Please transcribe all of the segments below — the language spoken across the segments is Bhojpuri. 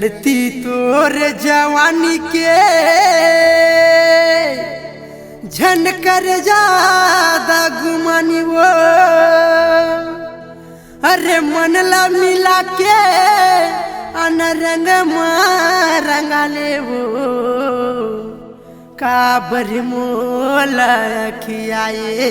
चढ़ती तोर जवानी के झनकर ज्यादा गुमानी वो अरे मनला मिला के अनरंग रंगाले वो काबर मोला खियाए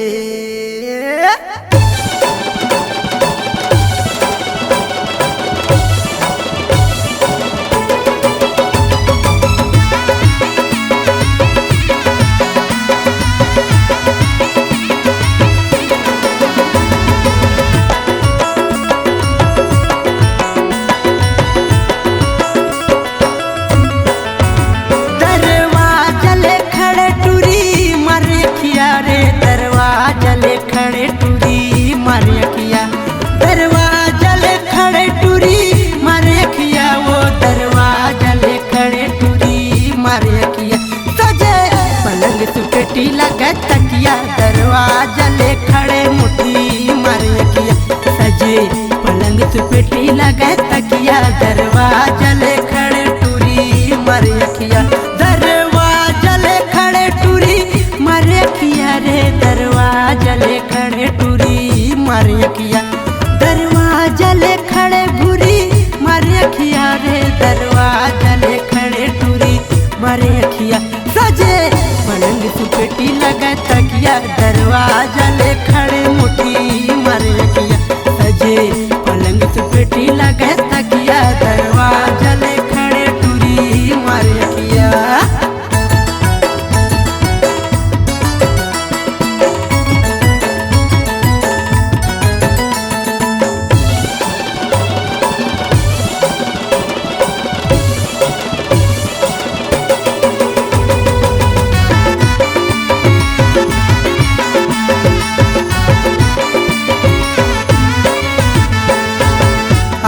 सुपेटी लगे तकिया दरवाजा ले खड़े मुट्ठी मारे किया सजे पलंग सुपेटी लगे तकिया दरवाजा ले खड़े टूरी मारे किया दरवाजा ले खड़े टूरी मारे किया रे दरवाजा ले खड़े टूरी मारे किया दरवाजा ले खड़े भूरी मारे किया रे दरवाजा ले खड़े टूरी मारे किया सजे पलंग सुपेटी लगा तकिया दरवाजा ले खड़े मुट्ठी मारे किया सजे पलंग सुपेटी लगा तकिया दरवाजा ले खड़े टूरी मारे किया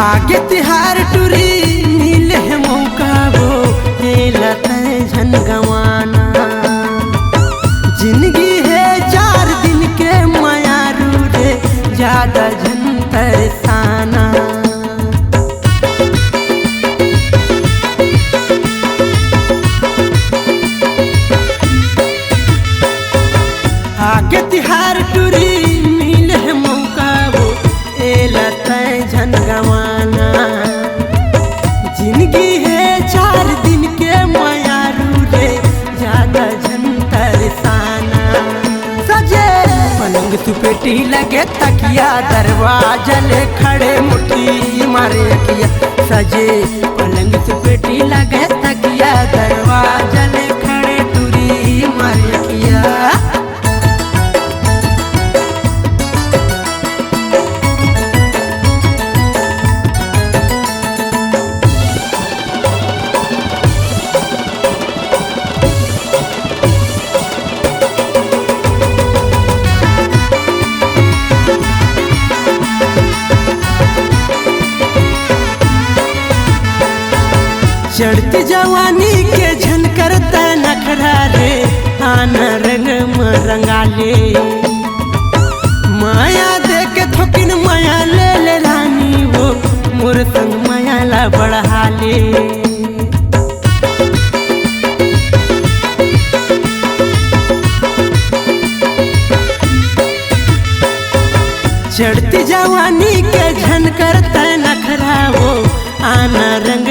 आगे तिहार टूरी मिले मौका वो झन गवाना जिंदगी है 4 दिन के मायारू रे ज्यादा झन तरसाना आगे तिहार टूरी मिले मौका वो झन गवाना जिंदगी है 4 दिन के मायारू रे ज्यादा झन तरसाना सजे पलंग सुपेटी लगे तकिया दरवाजा ले खड़े मुट्ठी मारे किया सजे पलंग सुपेटी लगे तकिया दरवाजा ले खड़े टूरी मारे किया चढ़ती जवानी के झनकर नखरा रे आना रंग रंगाले माया देख थोकिन माया ले ले रानी वो मोर संग माया ला बढ़ा ले चढ़ती जवानी के झनकर नखरा वो आना रंग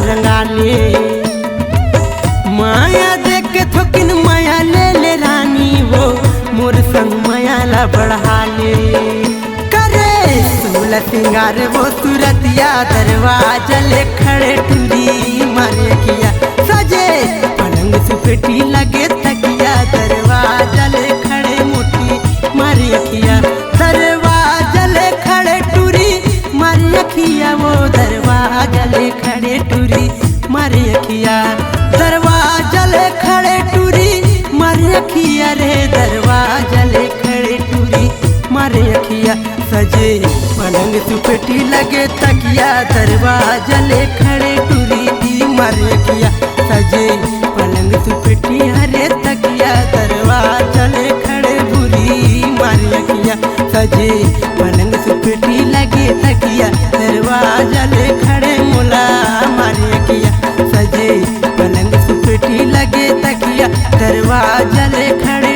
रंगाले माया देख के थोकिन माया ले ले रानी वो मोर संग माया ला बढ़ा ले करे सोलह सिंगार वो सूरतिया दरवाजा ले खड़े टूरी मारे किया सजे पलंग सुपेटी लगे तकिया दरवाजा ले खड़े मुट्ठी मारे किया दरवाजा ले खड़े टूरी मारे किया वो दरवाजा ले खड़े टूरी मारे किया दरवाजा ले खड़े टूरी मारे किया रे दरवाजा ले खड़े टूरी मारे किया सजे पलंग सुपेटी लगे तकिया दरवाजा ले खड़े टूरी मारे किया सजे पलंग सुपेटी हरे तकिया दरवाजा ले खड़े भूरी मारे किया सजे पलंग सुपेटी लगे तकिया दरवाजा ले खड़े मुला मारे किया। पलंग सुपेटी लगे तकिया दरवाजा ले खड़े